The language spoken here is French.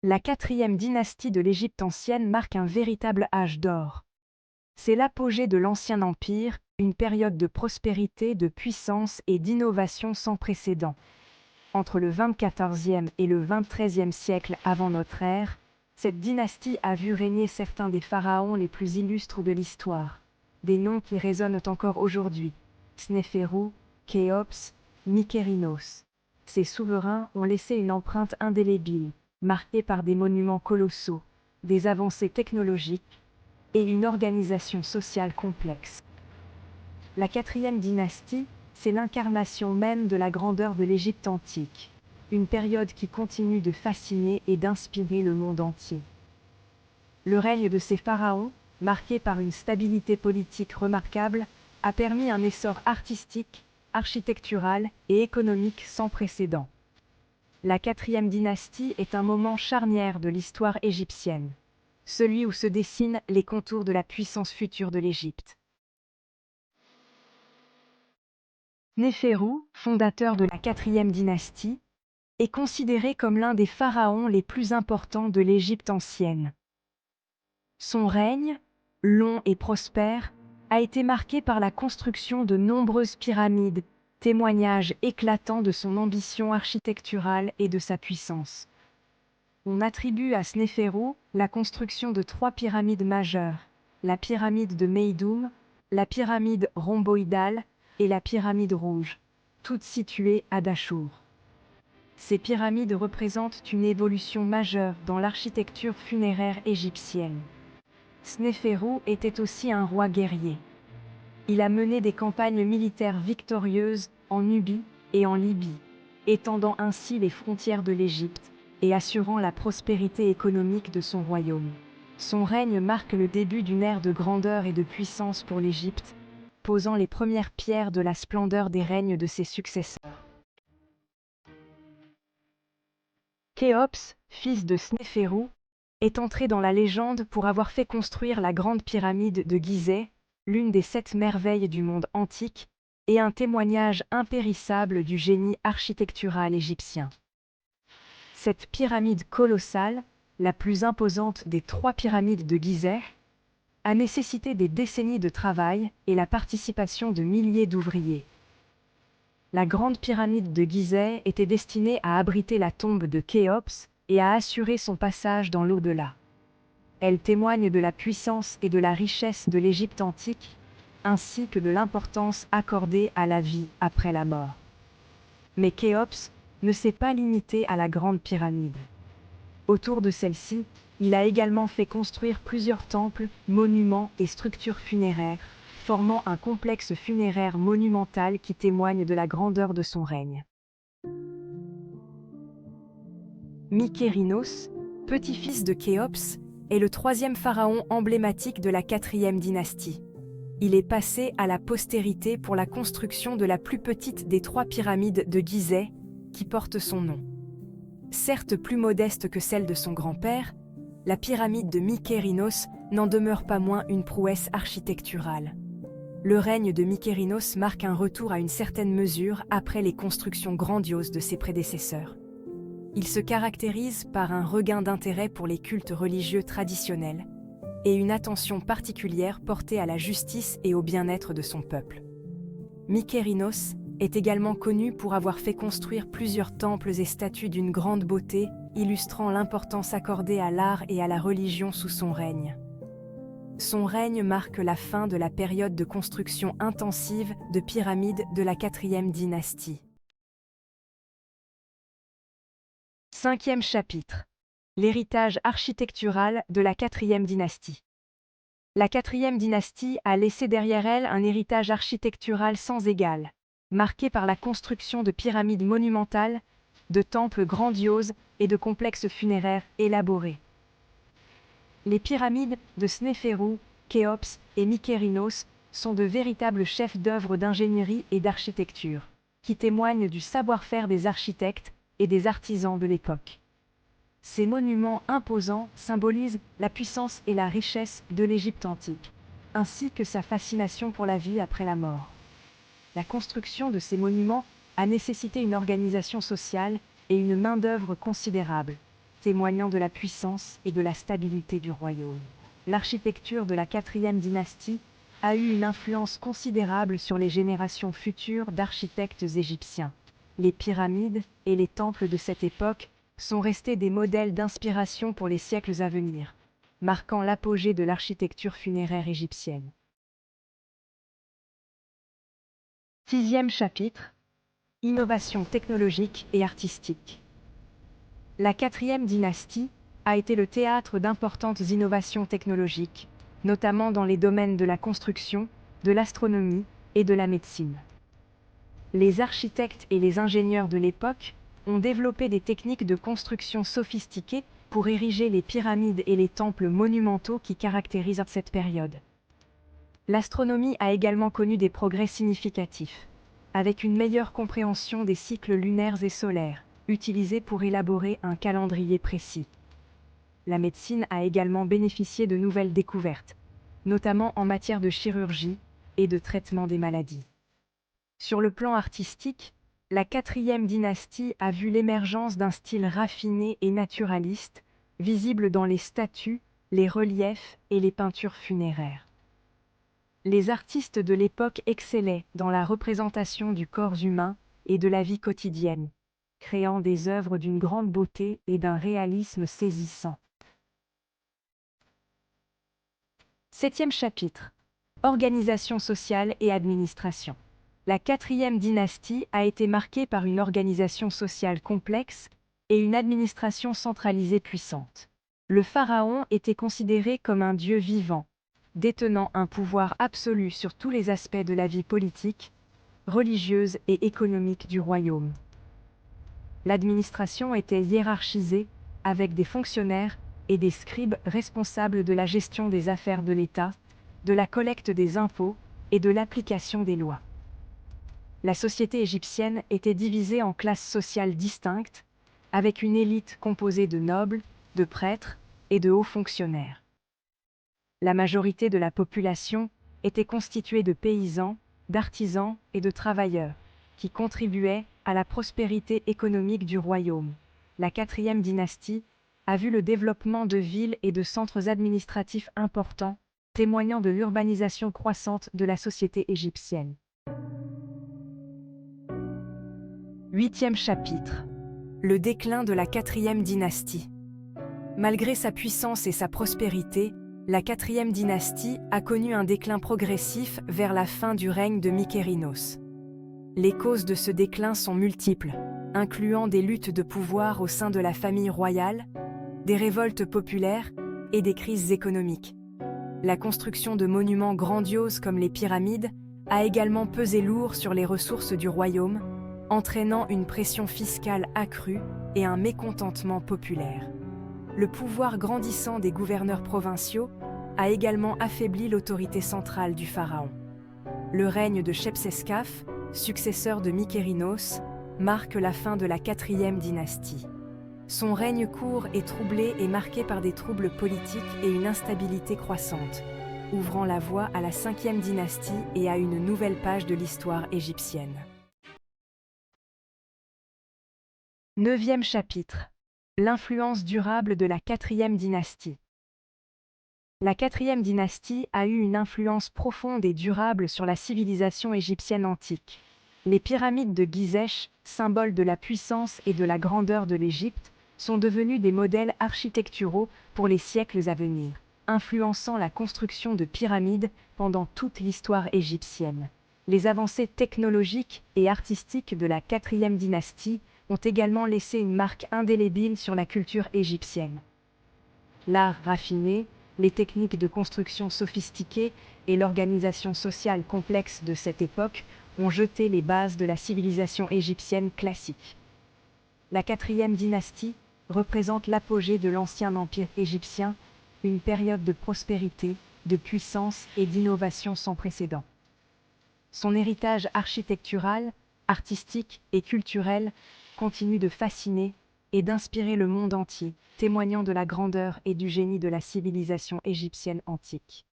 La quatrième dynastie de l'Égypte ancienne marque un véritable âge d'or. C'est l'apogée de l'Ancien Empire, une période de prospérité, de puissance et d'innovation sans précédent. Entre le 24e et le 23e siècle avant notre ère, cette dynastie a vu régner certains des pharaons les plus illustres de l'histoire. Des noms qui résonnent encore aujourd'hui: Snéférou, Khéops, Mykérinos. Ces souverains ont laissé une empreinte indélébile, marquée par des monuments colossaux, des avancées technologiques et une organisation sociale complexe. La quatrième dynastie, c'est l'incarnation même de la grandeur de l'Égypte antique, une période qui continue de fasciner et d'inspirer le monde entier. Le règne de ces pharaons, marqué par une stabilité politique remarquable, a permis un essor artistique, architectural et économique sans précédent. La quatrième dynastie est un moment charnière de l'histoire égyptienne, celui où se dessinent les contours de la puissance future de l'Égypte. Néférou, fondateur de la quatrième dynastie, est considéré comme l'un des pharaons les plus importants de l'Égypte ancienne. Son règne, long et prospère, a été marqué par la construction de nombreuses pyramides, témoignage éclatant de son ambition architecturale et de sa puissance. On attribue à Snéférou la construction de 3 pyramides majeures: la pyramide de Meidoum, la pyramide rhomboïdale et la pyramide rouge, toutes situées à Dachour. Ces pyramides représentent une évolution majeure dans l'architecture funéraire égyptienne. Snéférou était aussi un roi guerrier. Il a mené des campagnes militaires victorieuses en Nubie et en Libye, étendant ainsi les frontières de l'Égypte et assurant la prospérité économique de son royaume. Son règne marque le début d'une ère de grandeur et de puissance pour l'Égypte, posant les premières pierres de la splendeur des règnes de ses successeurs. Khéops, fils de Snéférou, est entré dans la légende pour avoir fait construire la grande pyramide de Gizeh, l'une des 7 merveilles du monde antique, et un témoignage impérissable du génie architectural égyptien. Cette pyramide colossale, la plus imposante des 3 pyramides de Gizeh, a nécessité des décennies de travail et la participation de milliers d'ouvriers. La grande pyramide de Gizeh était destinée à abriter la tombe de Khéops et à assurer son passage dans l'au-delà. Elle témoigne de la puissance et de la richesse de l'Égypte antique, ainsi que de l'importance accordée à la vie après la mort. Mais Khéops ne s'est pas limité à la grande pyramide. Autour de celle-ci, il a également fait construire plusieurs temples, monuments et structures funéraires, formant un complexe funéraire monumental qui témoigne de la grandeur de son règne. Mykérinos, petit-fils de Khéops, est le 3e pharaon emblématique de la 4e dynastie. Il est passé à la postérité pour la construction de la plus petite des 3 pyramides de Gizeh, qui porte son nom. Certes plus modeste que celle de son grand-père, la pyramide de Mykérinos n'en demeure pas moins une prouesse architecturale. Le règne de Mykérinos marque un retour à une certaine mesure après les constructions grandioses de ses prédécesseurs. Il se caractérise par un regain d'intérêt pour les cultes religieux traditionnels et une attention particulière portée à la justice et au bien-être de son peuple. Mykérinos est également connu pour avoir fait construire plusieurs temples et statues d'une grande beauté, illustrant l'importance accordée à l'art et à la religion sous son règne. Son règne marque la fin de la période de construction intensive de pyramides de la 4e dynastie. 5e chapitre. L'héritage architectural de la 4e dynastie. La 4e dynastie a laissé derrière elle un héritage architectural sans égal, marqué par la construction de pyramides monumentales, de temples grandioses et de complexes funéraires élaborés. Les pyramides de Snéférou, Khéops et Mykérinos sont de véritables chefs d'œuvre d'ingénierie et d'architecture, qui témoignent du savoir-faire des architectes et des artisans de l'époque. Ces monuments imposants symbolisent la puissance et la richesse de l'Égypte antique, ainsi que sa fascination pour la vie après la mort. La construction de ces monuments a nécessité une organisation sociale et une main-d'œuvre considérable, témoignant de la puissance et de la stabilité du royaume. L'architecture de la 4e dynastie a eu une influence considérable sur les générations futures d'architectes égyptiens. Les pyramides et les temples de cette époque sont restés des modèles d'inspiration pour les siècles à venir, marquant l'apogée de l'architecture funéraire égyptienne. 6e chapitre. Innovation technologique et artistique. La 4e dynastie a été le théâtre d'importantes innovations technologiques, notamment dans les domaines de la construction, de l'astronomie et de la médecine. Les architectes et les ingénieurs de l'époque ont développé des techniques de construction sophistiquées pour ériger les pyramides et les temples monumentaux qui caractérisent cette période. L'astronomie a également connu des progrès significatifs, avec une meilleure compréhension des cycles lunaires et solaires, utilisés pour élaborer un calendrier précis. La médecine a également bénéficié de nouvelles découvertes, notamment en matière de chirurgie et de traitement des maladies. Sur le plan artistique, la 4e dynastie a vu l'émergence d'un style raffiné et naturaliste, visible dans les statues, les reliefs et les peintures funéraires. Les artistes de l'époque excellaient dans la représentation du corps humain et de la vie quotidienne, créant des œuvres d'une grande beauté et d'un réalisme saisissant. 7e chapitre. Organisation sociale et administration. La 4e dynastie a été marquée par une organisation sociale complexe et une administration centralisée puissante. Le pharaon était considéré comme un dieu vivant, détenant un pouvoir absolu sur tous les aspects de la vie politique, religieuse et économique du royaume. L'administration était hiérarchisée, avec des fonctionnaires et des scribes responsables de la gestion des affaires de l'État, de la collecte des impôts et de l'application des lois. La société égyptienne était divisée en classes sociales distinctes, avec une élite composée de nobles, de prêtres et de hauts fonctionnaires. La majorité de la population était constituée de paysans, d'artisans et de travailleurs, qui contribuaient à la prospérité économique du royaume. La 4e dynastie a vu le développement de villes et de centres administratifs importants, témoignant de l'urbanisation croissante de la société égyptienne. 8e chapitre. Le déclin de la 4e dynastie. Malgré sa puissance et sa prospérité, la 4e dynastie a connu un déclin progressif vers la fin du règne de Mykérinos. Les causes de ce déclin sont multiples, incluant des luttes de pouvoir au sein de la famille royale, des révoltes populaires et des crises économiques. La construction de monuments grandioses comme les pyramides a également pesé lourd sur les ressources du royaume, entraînant une pression fiscale accrue et un mécontentement populaire. Le pouvoir grandissant des gouverneurs provinciaux a également affaibli l'autorité centrale du pharaon. Le règne de Shepseskaf, successeur de Mykérinos, marque la fin de la 4e dynastie. Son règne court et troublé est marqué par des troubles politiques et une instabilité croissante, ouvrant la voie à la 5e dynastie et à une nouvelle page de l'histoire égyptienne. 9e chapitre. L'influence durable de la 4e dynastie. La 4e dynastie a eu une influence profonde et durable sur la civilisation égyptienne antique. Les pyramides de Gizeh, symboles de la puissance et de la grandeur de l'Égypte, sont devenues des modèles architecturaux pour les siècles à venir, influençant la construction de pyramides pendant toute l'histoire égyptienne. Les avancées technologiques et artistiques de la 4e dynastie ont également laissé une marque indélébile sur la culture égyptienne. L'art raffiné, les techniques de construction sophistiquées et l'organisation sociale complexe de cette époque ont jeté les bases de la civilisation égyptienne classique. La 4e dynastie représente l'apogée de l'ancien empire égyptien, une période de prospérité, de puissance et d'innovation sans précédent. Son héritage architectural, artistique et culturel continue de fasciner et d'inspirer le monde entier, témoignant de la grandeur et du génie de la civilisation égyptienne antique.